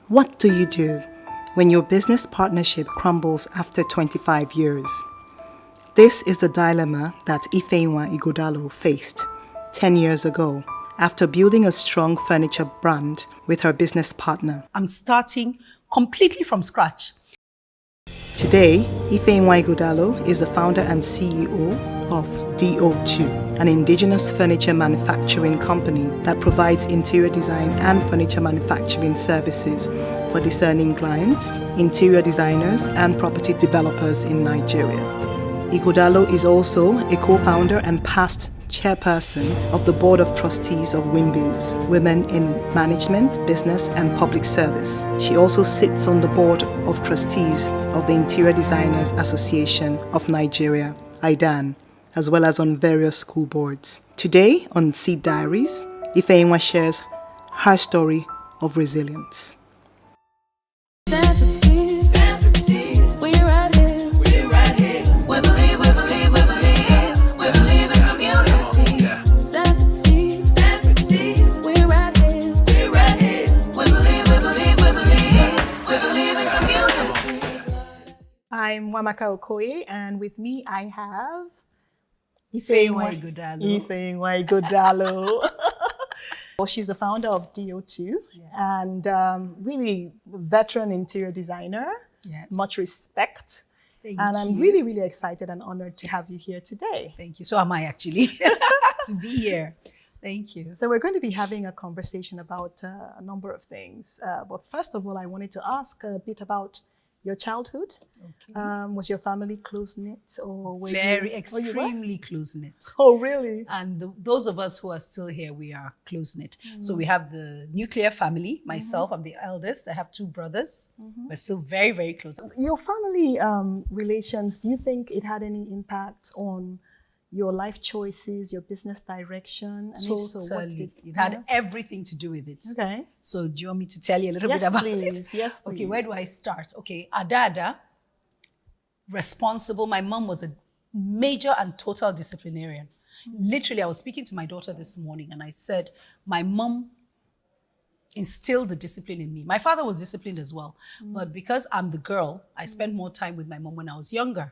What do you do when your business partnership crumbles after 25 years? This is the dilemma that Ifeyinwa Ighodalo faced 10 years ago after building a strong furniture brand with her business partner. I'm starting completely from scratch. Today, Ifeyinwa Ighodalo is the founder and CEO of DO.II, an indigenous furniture manufacturing company that provides interior design and furniture manufacturing services for discerning clients, interior designers, and property developers in Nigeria. Ighodalo is also a co-founder and past chairperson of the Board of Trustees of WIMBIS, Women in Management, Business and Public Service. She also sits on the Board of Trustees of the Interior Designers Association of Nigeria, IDAN, as well as on various school boards. Today on Seed Diaries, Ifeyinwa shares her story of resilience. I'm Wamaka Okoye, and with me I have Ifeyinwa Ighodalo. Ifeyinwa Ighodalo. Well, she's the founder of DO.II, Yes. and really veteran interior designer. Yes. Much respect. Thank And you. I'm really, really excited and honored to have you here today. Thank you. So am I actually to be here. Thank you. So we're going to be having a conversation about a number of things. But first of all, I wanted to ask a bit about your childhood. Okay. Was your family close-knit or were Very you extremely close-knit. Oh, really? And those of us who are still here, we are close-knit. So we have the nuclear family. Myself, I'm the eldest. I have two brothers. We're still very, very close. Your family relations, do you think it had any impact on your life choices, your business direction? And if so, what Totally. did It had everything to do with it. Okay. So do you want me to tell you a little Yes, bit about please. it? Yes, please. Okay, where do I start? Okay, Adada, responsible. My mom was a major and total disciplinarian. Literally, I was speaking to my daughter this morning and I said, my mom instilled the discipline in me. My father was disciplined as well. But because I'm the girl, I spent more time with my mom when I was younger.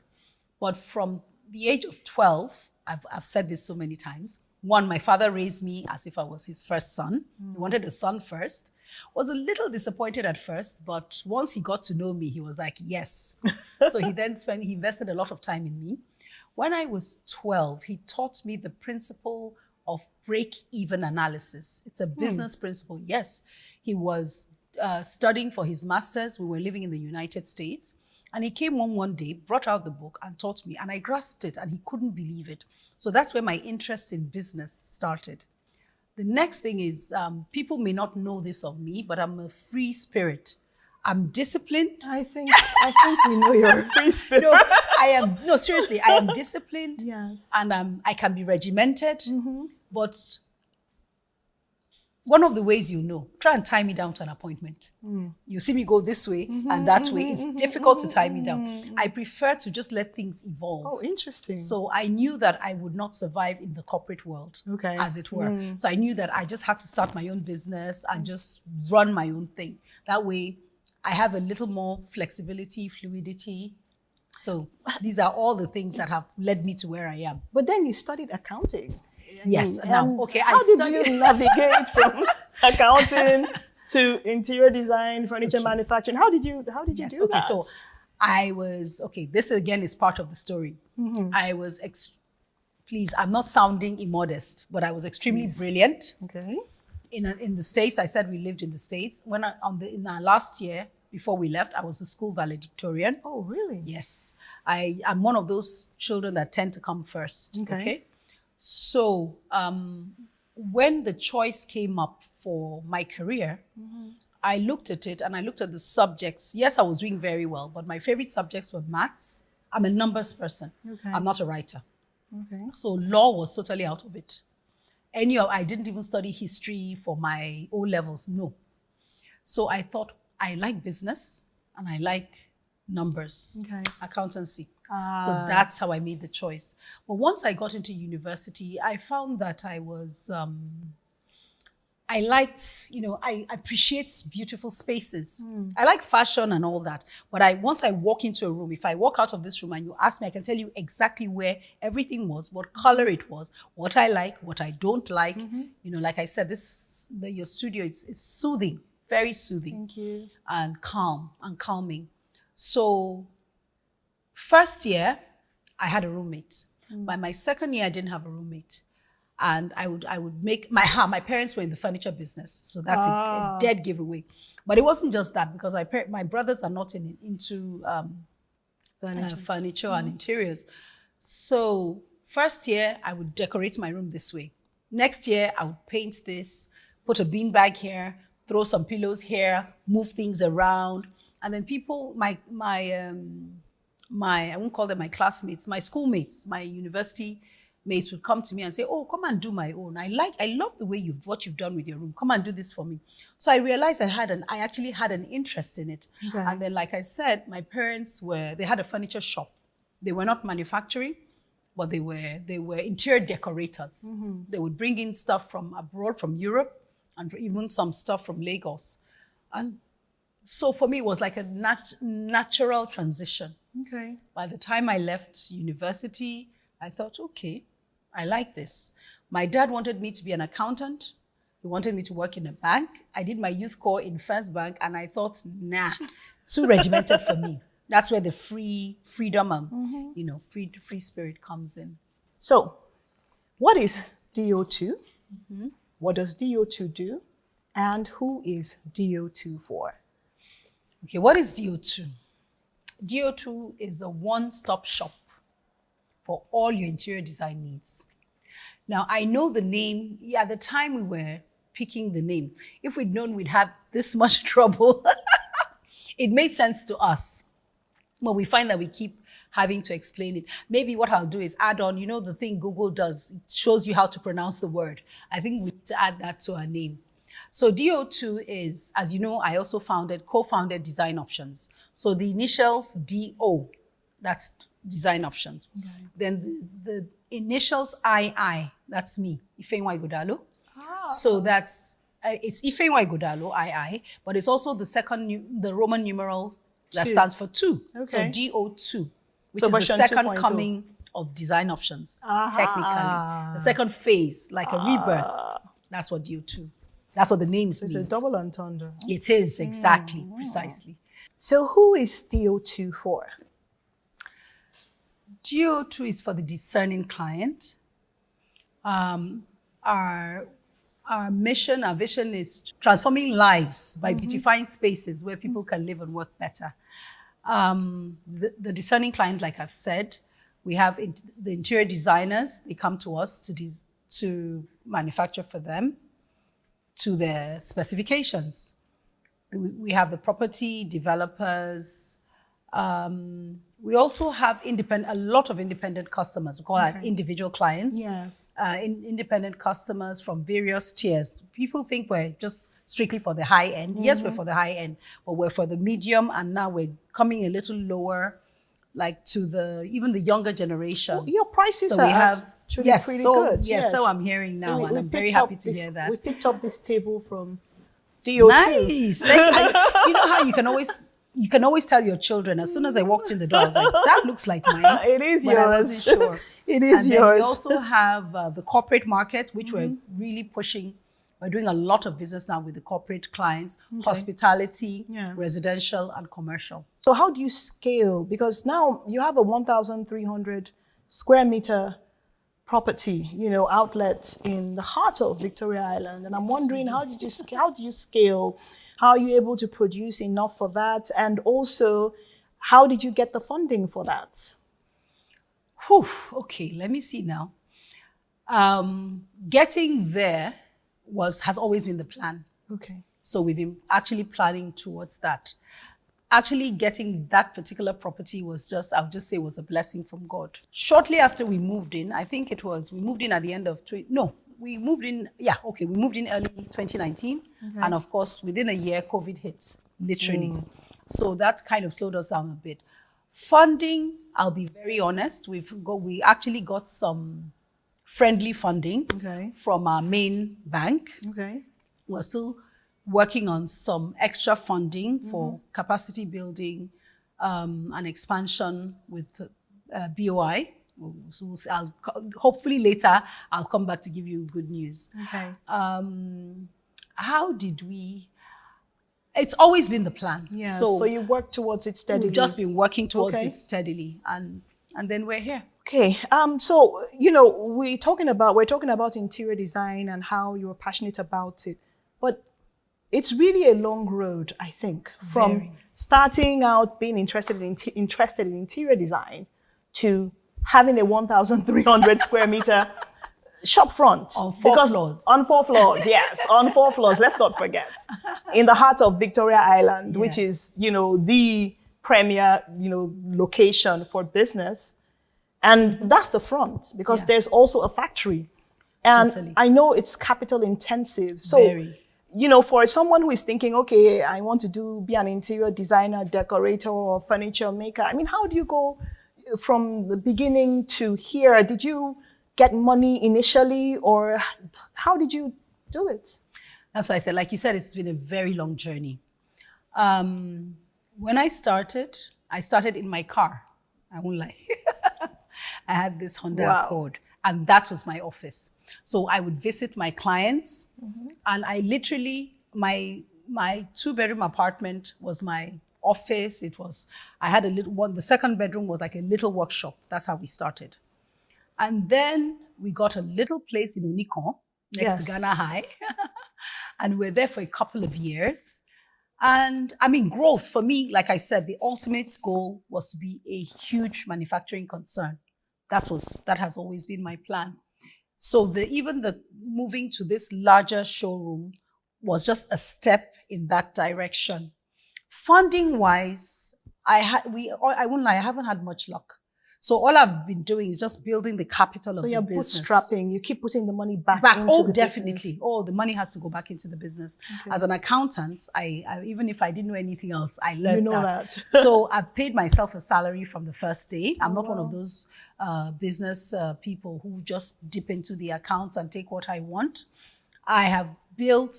But from the age of 12, I've said this so many times. One, my father raised me as if I was his first son. He wanted a son first. Was a little disappointed at first, but once he got to know me, he was like, yes. So he invested a lot of time in me. When I was 12, he taught me the principle of break-even analysis. It's a business principle, yes. He was studying for his master's. We were living in the United States. And he came one day, brought out the book and taught me. And I grasped it and he couldn't believe it. So that's where my interest in business started. The next thing is, people may not know this of me, but I'm a free spirit. I'm disciplined. I think we know you're a free spirit. No, seriously, I am disciplined. Yes. And I can be regimented. But one of the ways you know, try and tie me down to an appointment. You see me go this way and that way. It's difficult to tie me down. I prefer to just let things evolve. Oh, interesting. So I knew that I would not survive in the corporate world, Okay. as it were. So I knew that I just had to start my own business and just run my own thing. That way, I have a little more flexibility, fluidity. So these are all the things that have led me to where I am. But then you studied accounting. Yes. And Now, okay, how did you navigate from accounting to interior design, furniture manufacturing? How did you do that? So I was, this again is part of the story. I was, please, I'm not sounding immodest, but I was extremely brilliant. Okay. In the States, I said we lived in the States. In our last year, before we left, I was a school valedictorian. Oh, really? Yes. I'm one of those children that tend to come first. Okay. So when the choice came up for my career, I looked at it and I looked at the subjects. Yes, I was doing very well, but my favorite subjects were maths. I'm a numbers person. Okay. I'm not a writer. Okay. So law was totally out of it. I didn't even study history for my O levels, no. So I thought, I like business and I like numbers, accountancy. So that's how I made the choice. But once I got into university, I found that I was I liked, I appreciate beautiful spaces. I like fashion and all that. But once I walk into a room, if I walk out of this room and you ask me, I can tell you exactly where everything was, what color it was, what I like, what I don't like. Like I said, your studio, it's soothing, very soothing. Thank you. And calm and calming. So first year, I had a roommate. By my second year, I didn't have a roommate. And I would make my parents were in the furniture business, so that's a dead giveaway. But it wasn't just that, because my brothers are not into furniture and interiors. So first year I would decorate my room this way. Next year I would paint this, put a beanbag here, throw some pillows here, move things around, and then people, my I won't call them my classmates, my schoolmates, my university mates would come to me and say, "Oh, come and do my own. I love the way what you've done with your room. Come and do this for me." So I realized I actually had an interest in it. Okay. And then, like I said, my parents they had a furniture shop. They were not manufacturing, but they were interior decorators. They would bring in stuff from abroad, from Europe, and even some stuff from Lagos. And so for me, it was like a natural transition. Okay. By the time I left university, I thought, okay, I like this. My dad wanted me to be an accountant. He wanted me to work in a bank. I did my youth corps in First Bank, and I thought, nah, too regimented for me. That's where the freedom and free spirit comes in. So, what is DO.II? What does DO.II do? And who is DO.II for? Okay, what is DO.II? DO.II is a one-stop shop for all your interior design needs. Now, I know the name. At the time we were picking the name, if we'd known we'd have this much trouble, it made sense to us. But we find that we keep having to explain it. Maybe what I'll do is add on, the thing Google does, it shows you how to pronounce the word. I think we need to add that to our name. So DO.II is, as you know, I also co-founded Design Options. So the initials DO, that's Design Options. Okay. Then the initials II, that's me, Ifeyinwa Ighodalo. So that's, it's Ifeyinwa Ighodalo, II, but it's also the Roman numeral that stands for 2. Okay. So DO.II, which is the second coming of Design Options, technically. The second phase, like a rebirth. That's what DO.II. That's what the name means. It's a double entendre. It is, exactly, precisely. So who is DO.II for? DO.II is for the discerning client. Our mission, our vision is transforming lives by beautifying spaces where people can live and work better. The discerning client, like I've said, we have the interior designers. They come to us to manufacture for them to their specifications. We have the property developers. We also have a lot of independent customers. We call that individual clients. Yes. Independent customers from various tiers. People think we're just strictly for the high end. Yes, we're for the high end, but we're for the medium, and now we're coming a little lower, like to even the younger generation. Well, your prices are actually pretty good. Yes, so I'm hearing now, and I'm very happy to hear that. We picked up this table from DO.II. Nice. You know how you can always tell your children, as soon as I walked in the door, I was like, that looks like mine. It is but yours. I wasn't sure. It is yours. We also have the corporate market, which we're really pushing. We're doing a lot of business now with the corporate clients, hospitality, residential, and commercial. So how do you scale? Because now you have a 1,300 square meter property, outlets in the heart of Victoria Island. And I'm wondering, how do you scale? How are you able to produce enough for that? And also, how did you get the funding for that? Okay, let me see now. Getting there has always been the plan. Okay. So we've been actually planning towards that. Actually getting that particular property was I'll just say was a blessing from God. Shortly after we moved in, I think we moved in at the end of, we moved in early 2019. Okay. And of course, within a year, COVID hit, literally. So that kind of slowed us down a bit. Funding, I'll be very honest, we actually got some friendly funding from our main bank. Okay. We're still working on some extra funding for capacity building and expansion with BOI. So hopefully later I'll come back to give you good news. Okay. How did we? It's always been the plan. Yeah. So you work towards it steadily. We've just been working towards it steadily, and then we're here. Okay. So we're talking about interior design and how you're passionate about it, but it's really a long road, I think, from starting out being interested in interior design to having a 1,300 square meter shop front. On 4 floors. On 4 floors, yes. On 4 floors, let's not forget. In the heart of Victoria Island, which is, the premier, location for business. And that's the front, because there's also a factory. And I know it's capital intensive. So, for someone who is thinking, okay, I want to be an interior designer, decorator, or furniture maker, I mean, how do you go from the beginning to here? Did you get money initially, or how did you do it? That's why I said, like you said, it's been a very long journey. When I started in my car. I won't lie. I had this Honda Accord, and that was my office. So I would visit my clients, and I literally, my 2-bedroom apartment was my office. I had a little one. The second bedroom was like a little workshop. That's how we started. And then we got a little place in Unicon, next to Ghana High. And we're there for a couple of years. And I mean, growth for me, like I said, the ultimate goal was to be a huge manufacturing concern. That has always been my plan. So even the moving to this larger showroom was just a step in that direction. Funding wise, I won't lie, I haven't had much luck. So all I've been doing is just building the capital of the business. So you're bootstrapping. You keep putting the money back into the definitely. business. Oh, the money has to go back into the business. Okay. As an accountant, I even if I didn't know anything else, I learned that. So I've paid myself a salary from the first day. I'm not one of those business people who just dip into the accounts and take what I want. I have built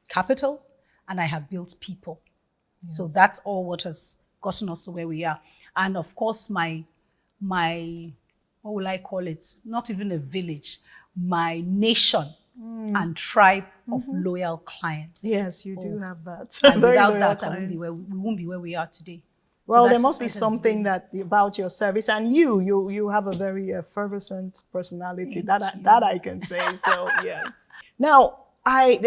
capital, and I have built people. Yes. So that's all what has gotten us to where we are. And of course, my what will I call it? Not even a village, my nation and tribe of loyal clients. Yes, you do have that. And without that, we won't be where we are today. Well, there must be something about your service, and you have a very effervescent personality. That I can say. So yes. Now, I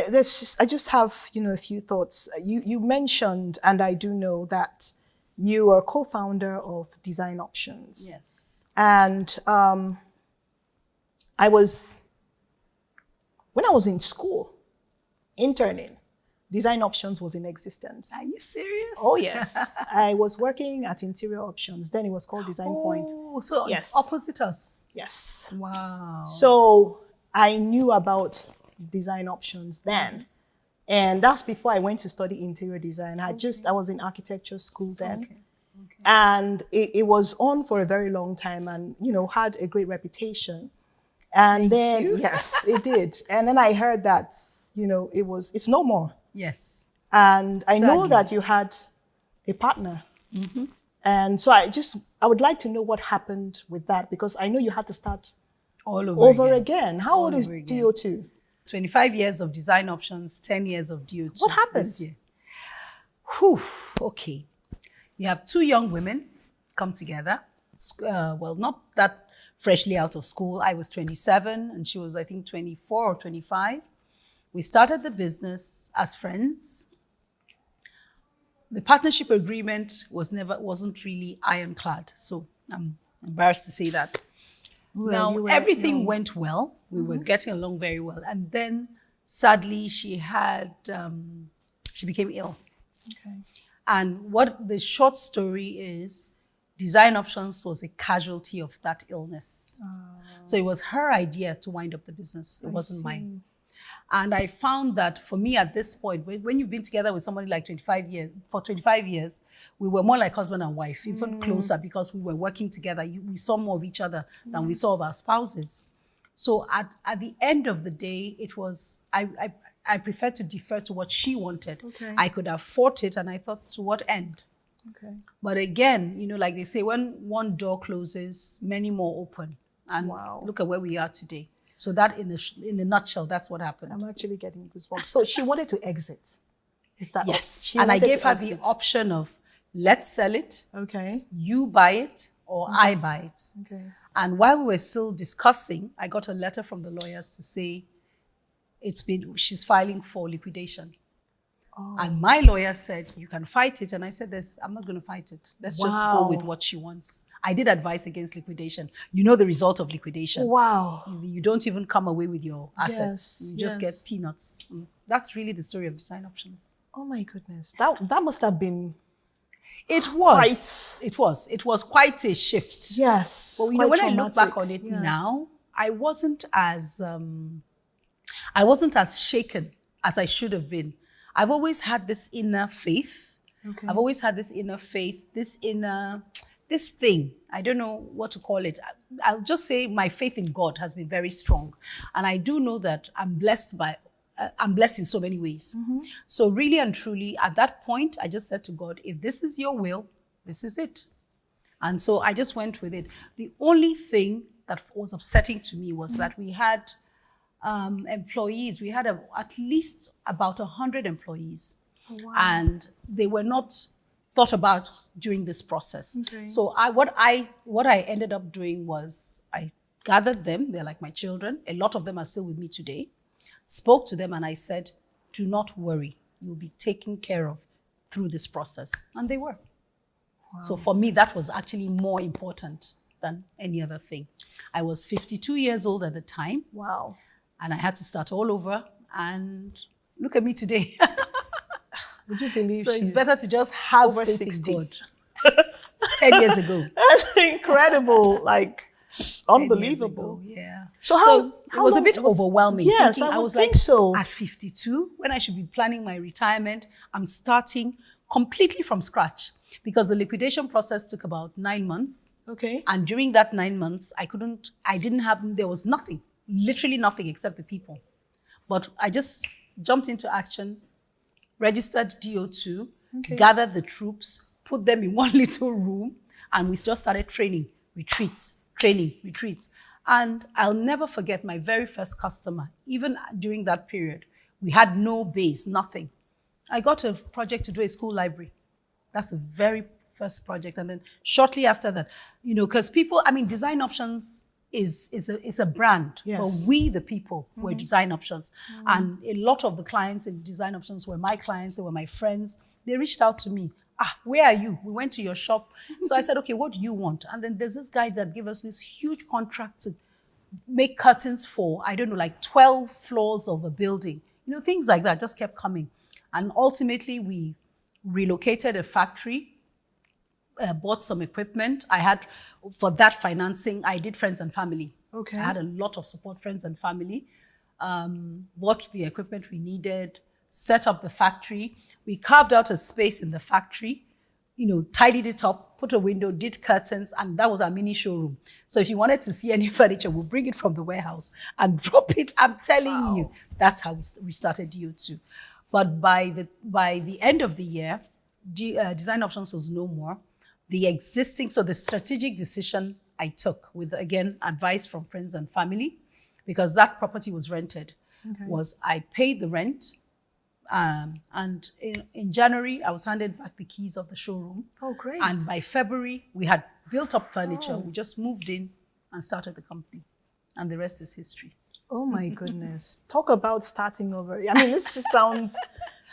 just have a few thoughts. You mentioned, and I do know that you are co-founder of Design Options. Yes. And when I was in school, interning, Design Options was in existence. Are you serious? Oh, yes. I was working at Interior Options. Then it was called Design Point. Oh, so yes. Opposite us. Yes. Wow. So I knew about Design Options then. And that's before I went to study interior design. I was in architecture school then. Okay. And it was on for a very long time and, had a great reputation. And yes, it did. And then I heard that, it's no more. Yes. And I know that you had a partner. And so I would like to know what happened with that, because I know you had to start all over again. How old is DO.II? 25 years of Design Options, 10 years of DO.II. What happened? This year. Whew, okay. You have 2 young women come together. Well, not that freshly out of school. I was 27 and she was, I think, 24 or 25. We started the business as friends. The partnership agreement wasn't really ironclad. So I'm embarrassed to say that. Well, now, everything went well. We were getting along very well. And then, sadly, she became ill. Okay. And what the short story is, Design Options was a casualty of that illness. So it was her idea to wind up the business. It wasn't mine. And I found that for me at this point, when you've been together with somebody like 25 years, we were more like husband and wife, even closer, because we were working together. We saw more of each other than we saw of our spouses. So at the end of the day, it was, I I preferred to defer to what she wanted. Okay. I could have fought it, and I thought, to what end? Okay. But again, like they say, when one door closes, many more open. And Wow. look at where we are today. So that, in a nutshell, that's what happened. I'm actually getting goosebumps. So she wanted to exit. Is that Yes. She And I wanted gave to her exit. the option of, let's sell it, Okay. you buy it, or I buy it. Okay. And while we were still discussing, I got a letter from the lawyers to say she's filing for liquidation. Oh. And my lawyer said, you can fight it. And I said, I'm not going to fight it. Let's just go with what she wants. I did advise against liquidation. You know the result of liquidation. Wow. You don't even come away with your assets. Yes, You just yes. get peanuts. That's really the story of design options. Oh my goodness. That must have been It was. It was quite a shift. yes. But quite when I look back traumatic. on it Yes. now, I wasn't as shaken as I should have been. I've always had this inner faith. Okay. I've always had this inner faith, this thing. I don't know what to call it. I'll just say my faith in God has been very strong. And I do know that I'm blessed in so many ways. Mm-hmm. So really and truly, at that point, I just said to God, if this is your will, this is it. And so I just went with it. The only thing that was upsetting to me was that we had employees. We had at least about 100 employees. Oh, wow. And they were not thought about during this process. Okay. So what I ended up doing was I gathered them. They're like my children. A lot of them are still with me today. Spoke to them and I said, do not worry. You'll be taken care of through this process. And they were. Wow. So for me, that was actually more important than any other thing. I was 52 years old at the time. Wow. And I had to start all over. And look at me today. Would you believe So it's she's better to just have over faith 60? in God. 10 years ago. That's incredible. Like 10 years unbelievable. ago, yeah. So it was a long bit overwhelming. Yes, thinking, I would was think like, so. at 52, when I should be planning my retirement, I'm starting completely from scratch because the liquidation process took about 9 months. Okay. And during that 9 months, there was nothing, literally nothing except the people. But I just jumped into action, registered DO.II, gathered the troops, put them in one little room, and we just started training retreats. And I'll never forget my very first customer. Even during that period, we had no base, nothing. I got a project to do a school library. That's the very first project. And then shortly after that, because Design Options is a brand. Yes. But we, the people, were Design Options. And a lot of the clients in Design Options were my clients, they were my friends. They reached out to me. Where are you? We went to your shop. So I said, okay, what do you want? And then there's this guy that gave us this huge contract to make curtains for, 12 floors of a building. Things like that just kept coming. And ultimately, we relocated a factory, bought some equipment. For that financing, I did friends and family. Okay. I had a lot of support, friends and family. Bought the equipment we needed, set up the factory. We carved out a space in the factory, tidied it up, put a window, did curtains, and that was our mini showroom. So if you wanted to see any furniture, we'll bring it from the warehouse and drop it. I'm telling you, that's how we started DO.II. But by the end of the year, Design Options was no more. The strategic decision I took with, again, advice from friends and family, because that property was rented, was I paid the rent. And in January, I was handed back the keys of the showroom. Oh, great. And by February, we had built up furniture. We just moved in and started the company. And the rest is history. Oh my goodness. Talk about starting over. This just sounds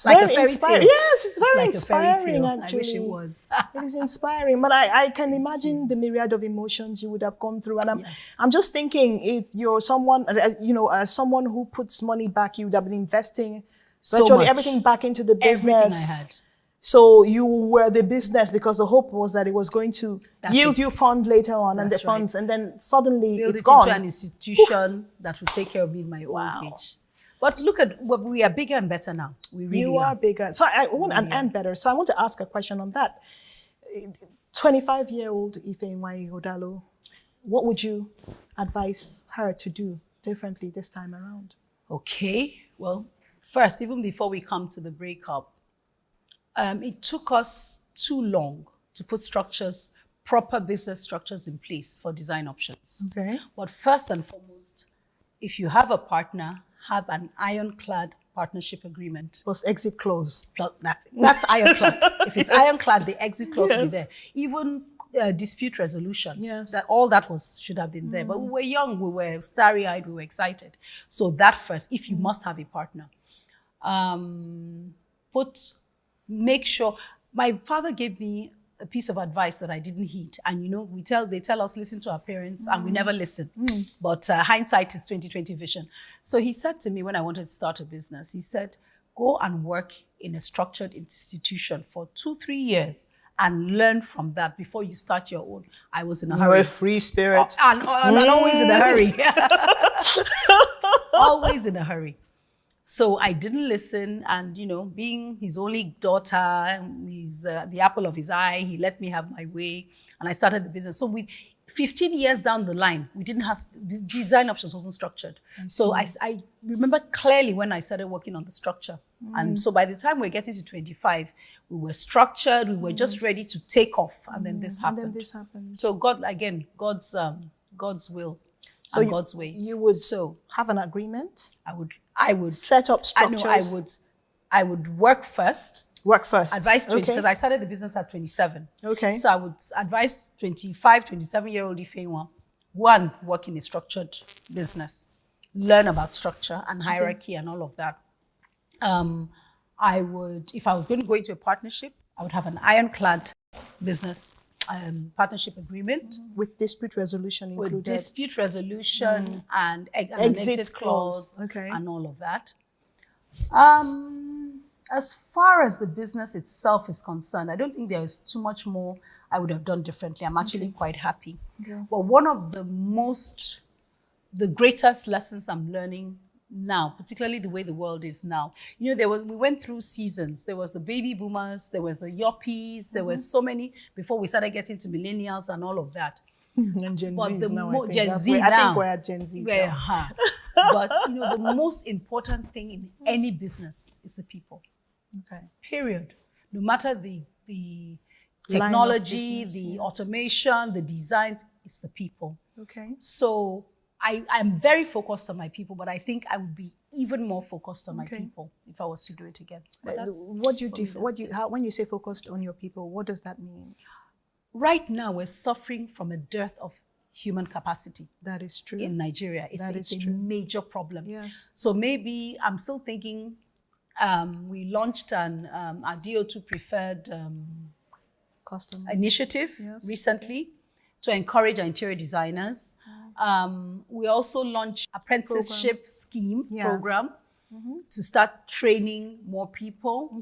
like very a fairy inspiring. tale. Yes, it's very like inspiring, a fairy tale. actually. I wish it was. It is inspiring. But I can imagine the myriad of emotions you would have gone through. And I'm just thinking, if you're someone, as someone who puts money back, you would have been investing virtually everything back into the business. Everything I had. So you were the business because the hope was that it was going to yield you fund later on. That's and the funds, and then suddenly build it's it gone. into an institution that will take care of me in my old age. But look at, we are bigger and better now. We really You are bigger. So I want and better. So I want to ask a question on that. 25-year-old Ifeyinwa Ighodalo, what would you advise her to do differently this time around? Okay. Well, First, even before we come to the breakup, it took us too long to put proper business structures in place for design options. Okay. But first and foremost, if you have a partner, have an ironclad partnership agreement. Plus exit clause. Plus that's ironclad. If it's ironclad, the exit clause will be Yes. there. Even dispute resolution. Yes. That all that should have been there. But we were young, we were starry-eyed, we were excited. So that first, if you must have a partner, make sure. My father gave me a piece of advice that I didn't heed, and they tell us listen to our parents, and we never listen. But hindsight is 20/20 vision. So he said to me when I wanted to start a business, he said, "Go and work in a structured institution for 2-3 years and learn from that before you start your own." I was in a hurry. You're a free spirit. And always in a hurry. Always in a hurry. So I didn't listen, and being his only daughter, he's the apple of his eye, he let me have my way, and I started the business. So 15 years down the line, we didn't have, design options wasn't structured. So I remember clearly when I started working on the structure. And so by the time we're getting to 25, we were structured, we were just ready to take off, and then this happened. So God's will and God's way. You would have an agreement? I would set up structures. I would work first. Advise 20, because I started the business at 27. Okay. So I would advise 25, 27-year-old Ifeyinwa, one, work in a structured business, learn about structure and hierarchy and all of that. If I was going to go into a partnership, I would have an ironclad business partnership agreement. With dispute resolution included. With dispute resolution and an exit clause and all of that. As far as the business itself is concerned, I don't think there is too much more I would have done differently. I'm actually quite happy. But one of the greatest lessons I'm learning now, particularly the way the world is now, we went through seasons. There was the baby boomers, there was the yuppies, there were so many before we started getting to millennials and all of that. And Gen Z now. Gen Z now. I think we're at Gen Z now. But the most important thing in any business is the people. Period. No matter the technology, the automation, the designs, it's the people. So I'm very focused on my people, but I think I would be even more focused on my people if I was to do it again. When you say focused on your people, what does that mean? Right now, we're suffering from a dearth of human capacity. That is true. In Nigeria. It's a major problem. Yes. So maybe I'm still thinking, we launched a DO.II preferred custom initiative recently to encourage our interior designers. We also launched apprenticeship program to start training more people.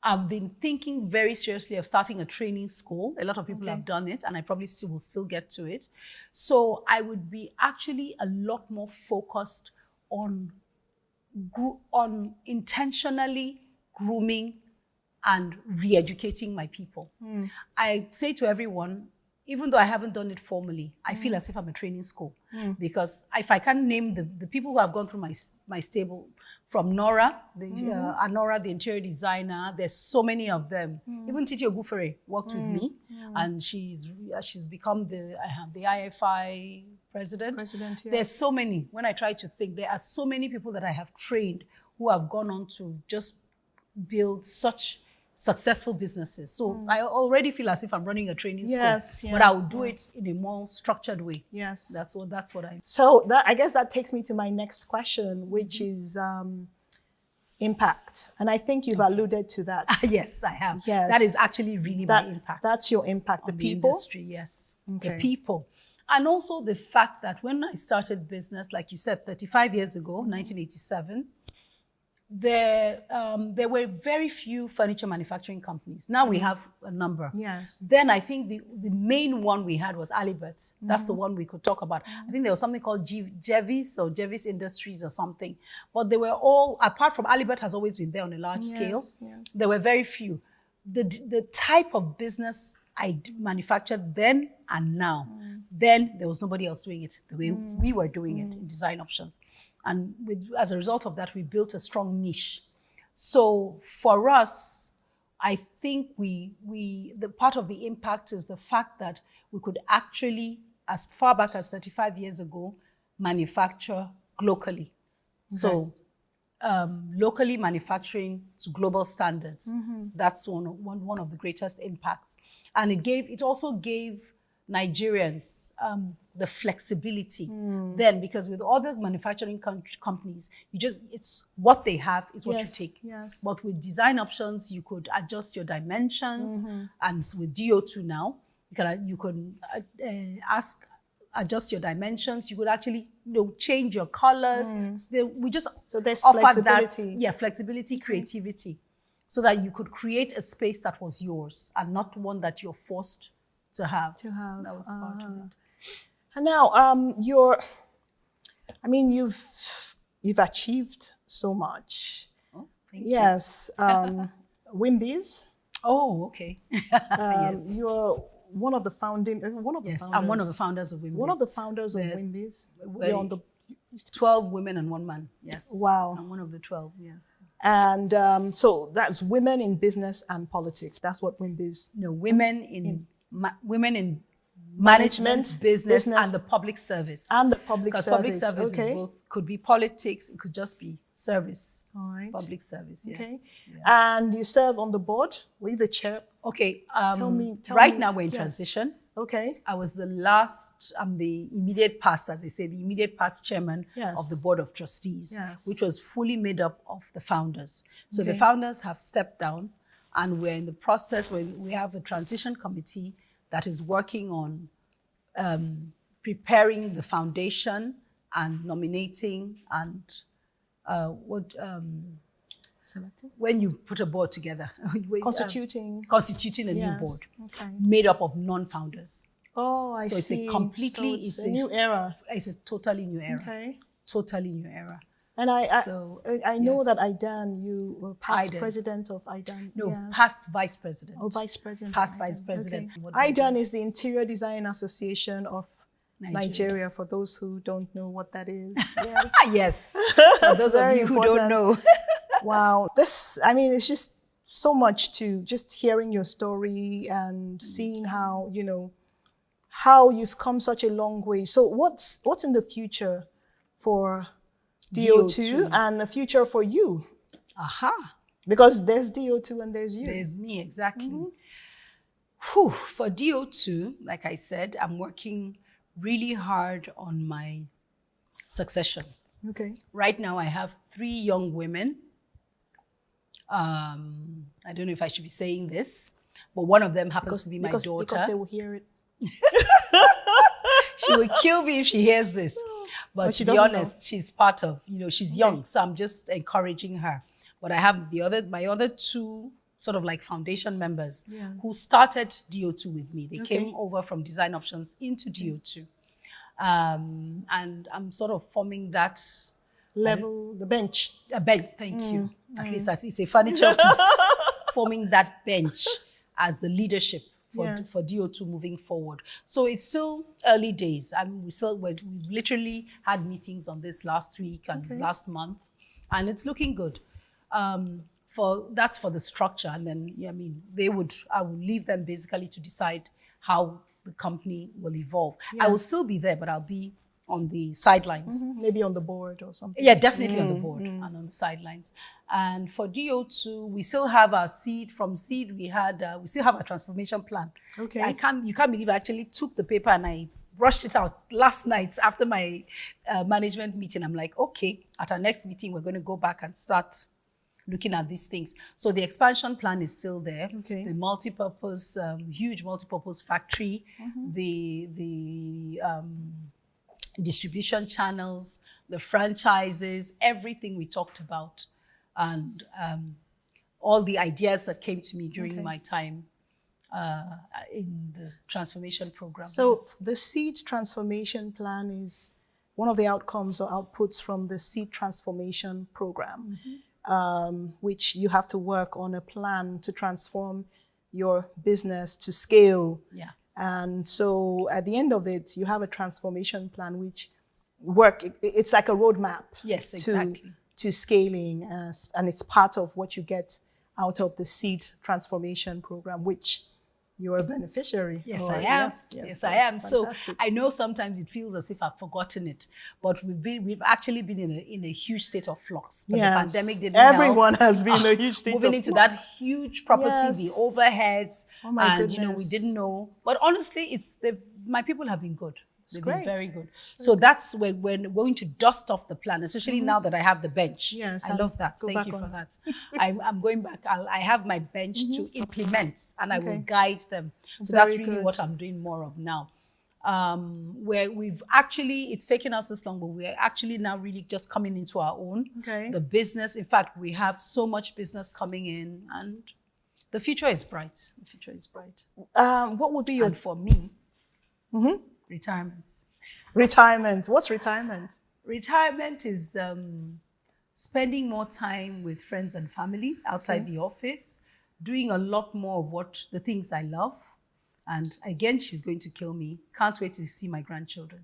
I've been thinking very seriously of starting a training school. A lot of people have done it, and I probably will still get to it. So I would be actually a lot more focused on intentionally grooming and re-educating my people. I say to everyone, even though I haven't done it formally, I feel as if I'm a training school. Because if I can't name the people who have gone through my stable, from Nora, Anora, the interior designer, there's so many of them. Even Titi Ogufere worked with me, and she's become the IFI president. There's so many. When I try to think, there are so many people that I have trained who have gone on to just build such successful businesses. So I already feel as if I'm running a training school, but I will do it in a more structured way. That's what I. So I guess that takes me to my next question, which is impact. And I think you've alluded to that. Yes, I have. That is actually really my impact. That's your impact. The people? Industry, yes. The people. And also the fact that when I started business, like you said, 35 years ago, 1987, there were very few furniture manufacturing companies. Now we have a number. Then I think the main one we had was Alibert. That's the one we could talk about. I think there was something called Jevis Industries or something. But they were all, apart from Alibert has always been there on a large scale, there were very few. The type of business I manufactured then and now, then there was nobody else doing it the way we were doing it in design options. And as a result of that, we built a strong niche. So for us, I think the part of the impact is the fact that we could actually, as far back as 35 years ago, manufacture locally. So locally manufacturing to global standards. That's one of the greatest impacts. And it also gave Nigerians the flexibility then, because with other manufacturing companies, it's what they have is what you take. Yes. But with design options, you could adjust your dimensions, and with DO.II now, you can adjust your dimensions. You could actually change your colors. So there's offer flexibility. that flexibility, creativity, so that you could create a space that was yours and not one that you're forced to have. That was part of it. And now you've achieved so much. Oh, thank yes. Wimbies. Oh, okay. Yes. You're one of the founding. Yes, I'm one of the founders of Wimbies. One of the founders of Wimbies. You're on the 12 women and 1 man. Yes. Wow. I'm one of the 12. Yes. And so that's women in business and politics. That's what Wimbies. No, women in management, business, and the public service. And the public service. Because public service is both, could be politics, it could just be service. All right. Public service, yes. Okay. Yeah. And you serve on the board? Were you the chair? Okay. Tell me. Right now we're in transition. Okay. I was I'm the immediate past, as they say, the immediate past chairman of the board of trustees, which was fully made up of the founders. So the founders have stepped down, and we're in the process where we have a transition committee that is working on preparing the foundation and nominating and Selecting? When you put a board together. Constituting a new board made up of non-founders. Oh, I see. So it's a completely, it's a new era. It's a totally new era. Okay. Totally new era. And I know that IDAN, you were past president of IDAN. No, past vice president. Oh, vice president. Past vice president. Okay. IDAN is the Interior Design Association of Nigeria, for those who don't know what that is. Yes. Yes. For those of you who don't know. Wow. It's just so much to just hearing your story and seeing how you've come such a long way. So what's in the future for DO.II and the future for you? Aha. Because there's DO.II and there's you. There's me, exactly. For DO.II, like I said, I'm working really hard on my succession. Okay. Right now, I have 3 young women. I don't know if I should be saying this, but one of them happens to be my daughter. Because they will hear it. She will kill me if she hears this. But to be honest, she's part of, she's young, so I'm just encouraging her. But I have my other 2 sort of like foundation members who started DO.II with me. They came over from Design Options into DO.II. And I'm sort of forming that level, the bench. A bench, thank you. At least it's a furniture piece. Forming that bench as the leadership for DO.II moving forward. So it's still early days. We've literally had meetings on this last week and last month, and it's looking good. That's for the structure, and then I will leave them basically to decide how the company will evolve. I will still be there, but I'll be on the sidelines. Maybe on the board or something. Yeah, definitely on the board and on the sidelines. And for DO.II, we still have our seed. From seed, we still have a transformation plan. Okay. You can't believe I actually took the paper and I rushed it out last night after my management meeting. I'm like, okay, at our next meeting, we're going to go back and start looking at these things. So the expansion plan is still there. Okay. The multi-purpose, huge multi-purpose factory, the distribution channels, the franchises, everything we talked about, and all the ideas that came to me during my time in the transformation program. So the seed transformation plan is one of the outcomes or outputs from the seed transformation program, which you have to work on a plan to transform your business to scale. Yeah. And so at the end of it, you have a transformation plan, which work. It's like a roadmap. Yes, exactly. To scaling, and it's part of what you get out of the seed transformation program, which you're a beneficiary. Yes, or, I am. Yes, Yes, I am. fantastic. So I know sometimes it feels as if I've forgotten it, but we've actually been in a huge state of flux. But Yes. the pandemic didn't Everyone help. has been in a huge state moving of into flux. that huge property, Yes. the overheads, Oh my and we goodness. didn't know. But honestly, my people have been good. They've great. been very good. So that's where we're going to dust off the plan, especially now that I have the bench. Yes, I love that. go Thank back you for on. that. I'm going back. I have my bench to implement, and I will guide them. So that's Very really good. what I'm doing more of now. Where we've actually, it's taken us this long, but we're actually now really just coming into our own. Okay. The business, in fact, we have so much business coming in, and the future is bright. The future is bright. What would be your And for me, retirement. retirement? What's retirement? Retirement is spending more time with friends and family outside the office, doing a lot more of the things I love. And again, she's going to kill me. Can't wait to see my grandchildren.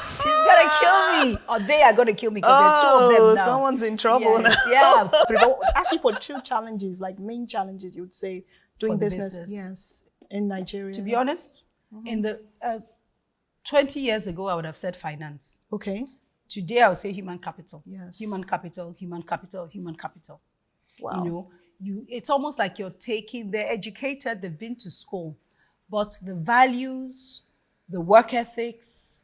She's gonna kill me, or they are gonna kill me because there are two of them now. Someone's in trouble Yes, now. yeah. Ask you for two challenges, like main challenges you would say doing For the business. business. Yes, in Nigeria. To be honest, in the 20 years ago, I would have said finance. Okay. Today, I would say human capital. Yes. Human capital, human capital, human capital. Wow. You know, it's almost like they're educated, they've been to school, but the values, the work ethics,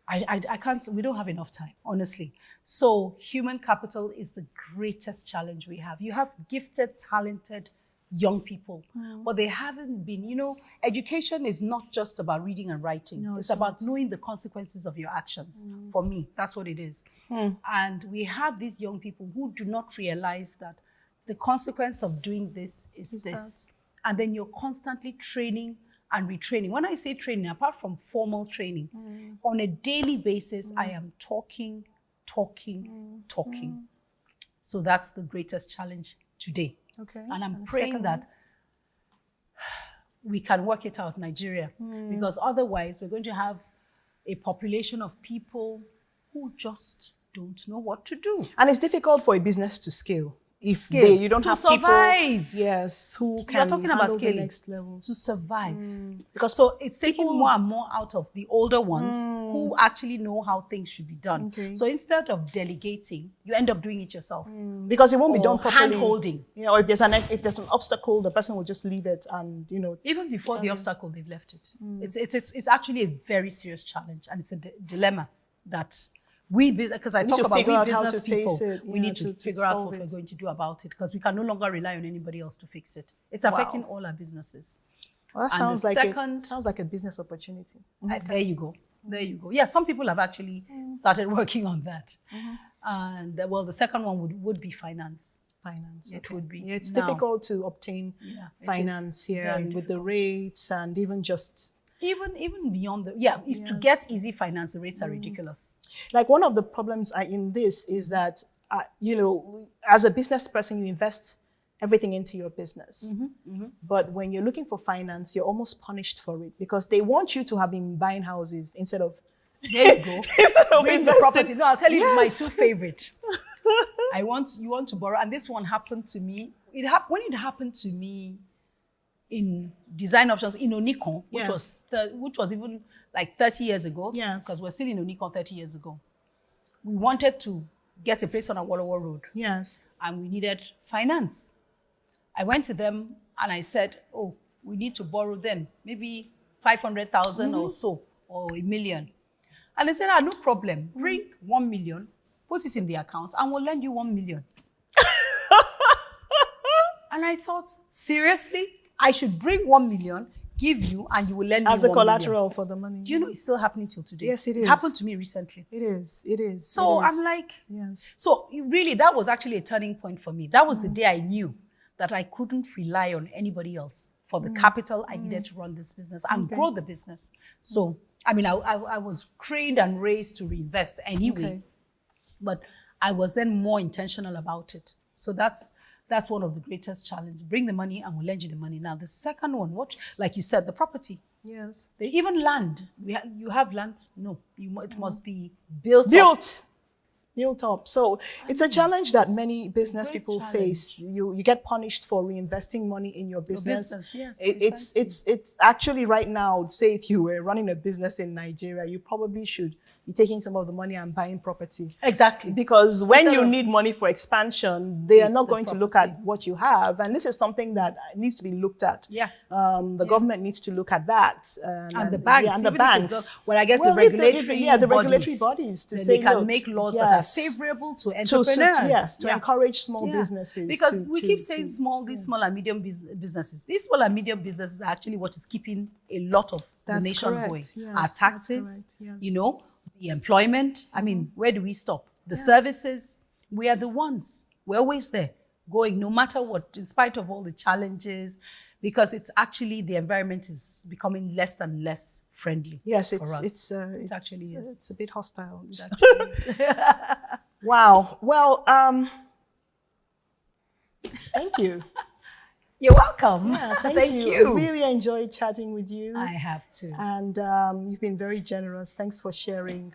I can't, we don't have enough time, honestly. So human capital is the greatest challenge we have. You have gifted, talented young people, but they haven't been, education is not just about reading and writing. No, it's it's about knowing the consequences of your actions. For me, that's what it is. And we have these young people who do not realize that the consequence of doing this is this. And then you're constantly training and retraining. When I say training, apart from formal training, on a daily basis, I am talking. So that's the greatest challenge today. Okay. And I'm the praying second that we can work it out, Nigeria, because otherwise we're going to have a population of people who just don't know what to do. And it's difficult for a business to scale. If you don't to have survive. people, yes, who You're can talking about handle the scaling. next level. To survive. Because So it's taking more and more out of the older ones who actually know how things should be done. Okay. So instead of delegating, you end up doing it yourself. because it won't be Or done properly. hand-holding. Or if there's an obstacle, the person will just leave it and Even before the obstacle, they've left it. It's actually a very serious challenge, and it's a dilemma that because I need talk to about figure we out how business to face people, it, we need to figure out solve what we're it. going to do about it, because we can no longer rely on anybody else to fix it. It's affecting all our businesses. Well, that And sounds the like second- sounds like a business opportunity. There you go. There you go. Yeah, some people have actually started working on that. And the second one would be finance. Finance. It would be. Yeah, it's Now, difficult to obtain Yeah, it is finance here, very and with the difficult. rates and even just Even beyond to get easy finance, the rates are ridiculous. like one of the problems in this is that as a business person, you invest everything into your business. But when you're looking for finance, you're almost punished for it because they want you to have been buying houses instead of There you go. instead of Bring the investing. property. No, I'll tell you my Yes. two favorite. You want to borrow, and this one happened to me. When it happened to me in design options in Onikon, which was even like 30 years ago. Yes. Because we're still in Onikon 30 years ago. We wanted to get a place on Awolowo Road. Yes. And we needed finance. I went to them and I said, oh, we need to borrow then, maybe 500,000 or so, or $1 million. And they said, no problem. Bring 1 million, put it in the account, and we'll lend you 1 million. And I thought, seriously? I should bring 1 million, give you, and you will lend me 1 As a million. collateral for the money. Do you know it's still happening till today? Yes, it is. It happened to me recently. It is. It is. So it is. I'm like, yes. so really, that was actually a turning point for me. That was the day I knew that I couldn't rely on anybody else for the capital I needed to run this business and grow the business. So, I mean, I was trained and raised to reinvest anyway, but I was then more intentional about it. So that's one of the greatest challenges. Bring the money and we'll lend you the money. Now, the second one, like you said, the property. Yes. They even land. You have land? No. It must be built up. So it's a challenge that many business great people challenge. face. You get punished for reinvesting money in your business. Yes, It's actually right now, say if you were running a business in Nigeria, you probably should be taking some of the money and buying property. Exactly. Because when you need money for expansion, they are not going to look at property. what you have. And this is something that needs to be looked at. Yeah. The government needs to look at that. And the banks. Yeah, and the even if it's banks. well, I guess the Well, regulatory bodies to then say, they can look, make laws yes, that are favorable to entrepreneurs. to encourage small businesses. Because we keep saying these small and medium businesses. These small and medium businesses are actually what is keeping a lot of the nation going. Yes, our taxes, yes. you know, the employment. I mean, where do we stop? The services, we are the ones. We're always there, going no matter what, in spite of all the challenges, because it's actually the environment is becoming less and less friendly. Yes, for us. it actually is. It's a bit hostile. It Wow. Well, thank you. You're welcome. Yeah, thank you. I really enjoyed chatting with you. I have to. And you've been very generous. Thanks for sharing,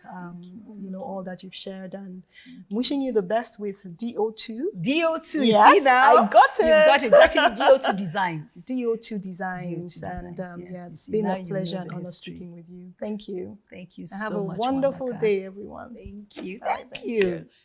all that you've shared, and wishing you the best with DO.II. DO.II, yes, see now? I got it. You've got it. It's actually DO.II Designs. DO.II Designs. DO.II And Designs, yes. it's been a pleasure and honor history. speaking with you. Thank you. Thank you And so have much. a wonderful Wandaka. day, everyone. Thank you. All right, Thank you. cheers.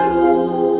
Oh